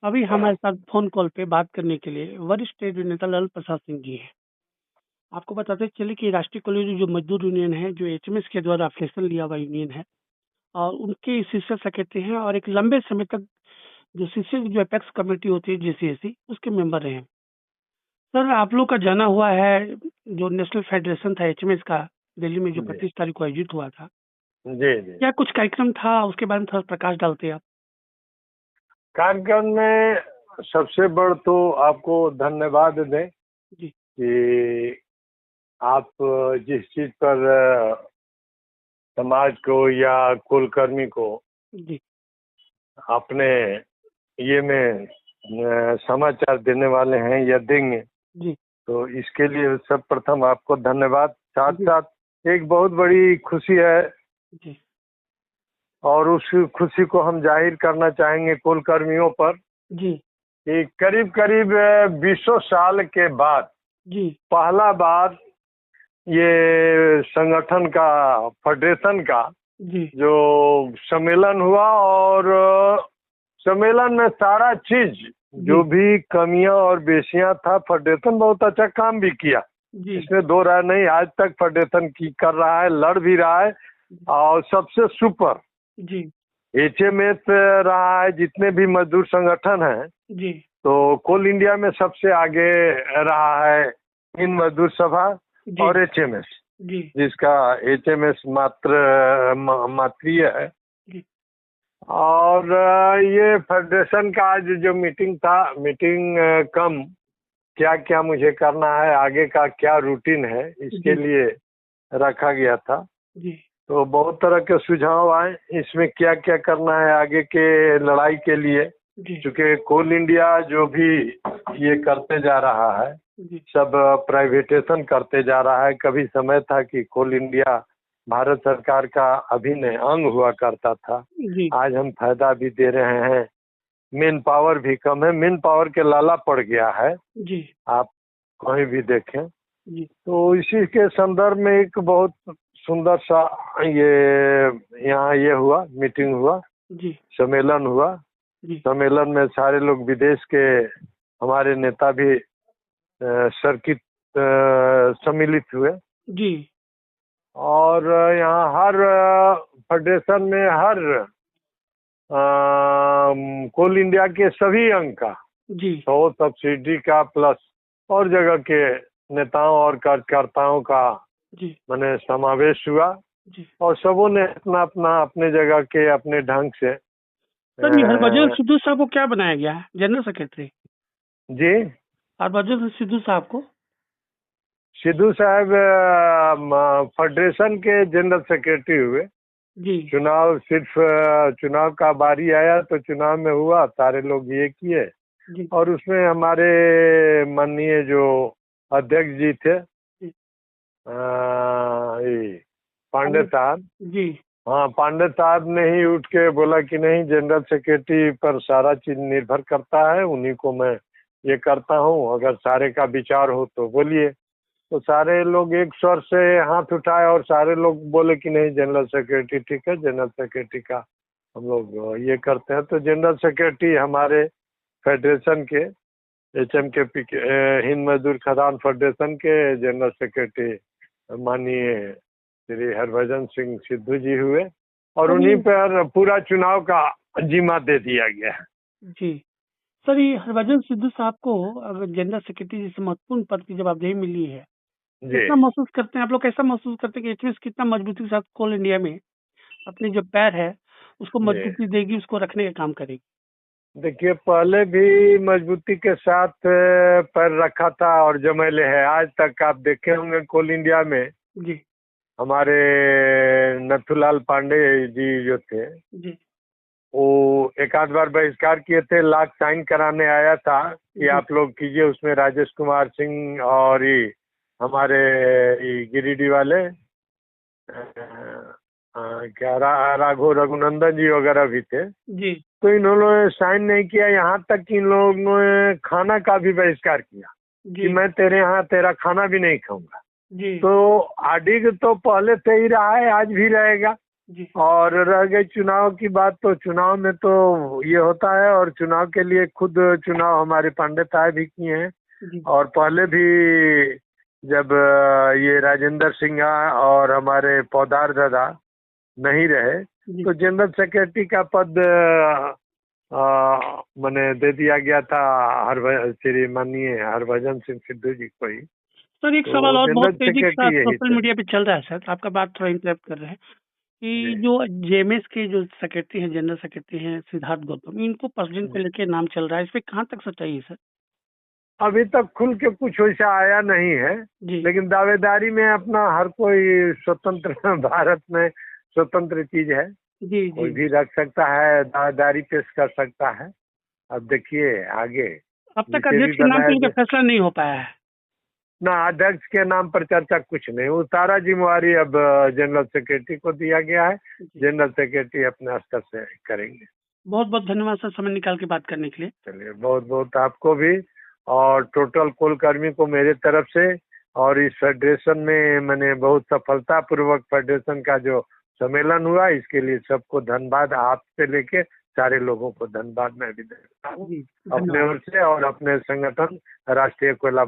अभी हमारे साथ फोन कॉल पे बात करने के लिए वरिष्ठ रेडियो नेता लालू प्रसाद सिंह जी हैं। आपको बताते चले कि राष्ट्रीय कोलियों जो मजदूर यूनियन है, जो एचएमएस के द्वारा फैसला लिया हुआ यूनियन है और उनके शीर्षक सेक्रेटरी हैं और एक लंबे समय तक जो शीर्षक जो अपेक्स कमेटी होती है जेसीएसी उसके मेंबर रहे हैं। सर, आप लोग का जाना हुआ है जो नेशनल फेडरेशन था एचएमएस का, दिल्ली में जो जी 25 तारीख को आयोजित हुआ था, जी जी। क्या कुछ कार्यक्रम था? उसके बारे में थोड़ा प्रकाश डालते आप। कार्यक्रम में सबसे बड़ तो आपको धन्यवाद दें जी कि आप जिस चीज पर समाज को या कुलकर्मी को जी अपने ये में समाचार देने वाले हैं या देंगे, जी तो इसके लिए सब प्रथम आपको धन्यवाद। साथ जी साथ एक बहुत बड़ी खुशी है जी और उस खुशी को हम जाहिर करना चाहेंगे कुलकर्मियों पर जी कि करीब करीब 20 साल के बाद जी पहला बार ये संगठन का, फेडरेशन का जी जो सम्मेलन हुआ और सम्मेलन में सारा चीज जो भी कमियां और बेसियां था, फेडरेशन बहुत अच्छा काम भी किया, जी इसमें दो राय नहीं। आज तक फेडरेशन की कर रहा है, लड़ भी रहा है और सबसे सुपर जी एचएमएस रहा है। जितने भी मजदूर संगठन हैं जी तो कोल इंडिया में सबसे आगे रहा है इन मजदूर सभा जी और एचएमएस, जी जिसका एचएमएस मात्रीय है। जी और ये फेडरेशन का आज जो मीटिंग था, मीटिंग कम क्या क्या मुझे करना है, आगे का क्या रूटीन है, इसके जी लिए रखा गया था। जी तो बहुत तरह के सुझाव आए इसमें, क्या क्या करना है आगे के लड़ाई के लिए। जी क्योंकि कोल इंडिया जो भी ये करते जा रहा है, जी सब प्राइवेटेशन करते जा रहा है। कभी समय था कि कोल इंडिया भारत सरकार का अभिन्न अंग हुआ करता था, जी आज हम फायदा भी दे रहे हैं। मेन पावर भी कम है, मेन पावर के लाला पड़ गया है, जी आप कहीं भी देखें। जी तो इसी के संदर्भ में एक बहुत सुंदर सा ये यहाँ ये हुआ, मीटिंग हुआ, जी सम्मेलन हुआ। जी सम्मेलन में सारे लोग विदेश के हमारे नेता भी सर्किट सम्मिलित हुए जी और यहाँ हर फेडरेशन में हर कोल इंडिया के सभी अंग का, जी तो सब्सिडी का प्लस और जगह के नेताओं और कार्यकर्ताओं का जी मैंने समावेश हुआ जी और सबों ने अपना अपना अपने जगह के अपने ढंग से सर, ये हरभजन सिद्धू साहब को क्या बनाया गया है जनरल सेक्रेटरी? जी। हरभजन सिद्धू साहब को? सिद्धू साहब फेडरेशन के जनरल सेक्रेटरी हुए। जी चुनाव सिर्फ चुनाव का बारी आया तो चुनाव में हुआ, सारे लोग ये किए जी और उसमें हमारे माननीय जो अध्यक्ष जी थे जी ये पांडे साहब, जी हाँ पांडे साहब ने ही उठ के बोला कि नहीं, जनरल सेक्रेटरी पर सारा चीज निर्भर करता है, उन्हीं को मैं ये करता हूँ, अगर सारे का विचार हो तो बोलिए। तो सारे लोग एक स्वर से हाथ उठाए और सारे लोग बोले कि नहीं, जनरल सेक्रेटरी ठीक है, जनरल सेक्रेटरी का हम लोग ये करते हैं। तो जनरल सेक्रेटरी हमारे फेडरेशन के एचएम के हिंद मजदूर खदान फेडरेशन के जनरल सेक्रेटरी माननीय श्री हरभजन सिंह सिद्धू जी हुए और उन्हीं पर पूरा चुनाव का जिम्मा दे दिया गया है। जी सर, ये हरभजन सिद्धू साहब को अगर जनरल सेक्रेटरी जैसे महत्वपूर्ण पद की जवाबदेही मिली है, जी कितना महसूस करते हैं आप लोग? कैसा महसूस करते हैं कि एचएमएस कितना मजबूती के साथ कोल इंडिया में अपने जो पैर है उसको जी। मजबूती देगी, उसको रखने का काम करेगी? देखिए, पहले भी मजबूती के साथ पैर रखा था और जमेले है। आज तक आप देखे होंगे कोल इंडिया में जी हमारे नथुलाल पांडे जी जो थे, जी वो एक आध बार बहिष्कार किए थे, लाख साइन कराने आया था कि जी आप लोग कीजिए। उसमें राजेश कुमार सिंह और ये हमारे ये गिरिडीह वाले क्या राघव रघुनंदन जी वगैरह भी थे। जी तो इन्होंने साइन नहीं किया, यहाँ तक कि इन लोगों ने खाना का भी बहिष्कार किया कि जी मैं तेरे यहाँ तेरा खाना भी नहीं खाऊंगा। जी तो आडिग तो पहले से ही रहा है, आज भी रहेगा। जी, और रह गई चुनाव की बात, तो चुनाव में तो ये होता है, और चुनाव के लिए खुद चुनाव हमारे पंडिताई भी किए हैं। जी, और पहले भी जब ये राजेंद्र सिंह और हमारे पौधार दादा नहीं रहे, जी। तो जनरल सेक्रेटरी का पद मैंने दे दिया गया था श्री माननीय हरभजन सिंह सिद्धू जी को ही। सर एक सवाल तो और बहुत जनरल तेज़ी के साथ सेक्रेटरी यही सोशल थे। मीडिया पे चल रहा है सर, आपका बात थोड़ा इंटरप्ट कर रहे हैं जी। कि जो जेएमएस के जो सेक्रेटरी हैं, जनरल सेक्रेटरी हैं सिद्धार्थ गौतम, इनको प्रेसिडेंट पे लेके नाम चल रहा है, इस पे कहाँ तक सच्चाई है सर? अभी तक खुल के कुछ वैसा आया नहीं है, जी, लेकिन दावेदारी में अपना हर कोई स्वतंत्र भारत में स्वतंत्र चीज है, जी, कोई जी। भी रख सकता है, दावेदारी पेश कर सकता है। अब देखिए आगे अब तक जिसे भी अध्यक्ष के नाम बनाया पे जाए। लेके फैसला नहीं हो पाया है। ना अध्यक्ष के नाम पर चर्चा कुछ नहीं, वो सारा जिम्मेवारी अब जनरल सेक्रेटरी को दिया गया है। जी। जनरल सेक्रेटरी अपने स्तर से करेंगे। बहुत-बहुत धन्यवाद सर समय निकाल के बात करने के लिए। चलिए, बहुत बहुत आपको भी और टोटल कुल कर्मी को मेरे तरफ से, और इस फेडरेशन में मैंने बहुत सफलता पूर्वक फेडरेशन का जो सम्मेलन हुआ, इसके लिए सबको धन्यवाद, आपसे लेके सारे लोगों को धन्यवाद मैं भी देता हूँ जी, अपने धन्यवाद। ओर से, और अपने संगठन राष्ट्रीय कोयला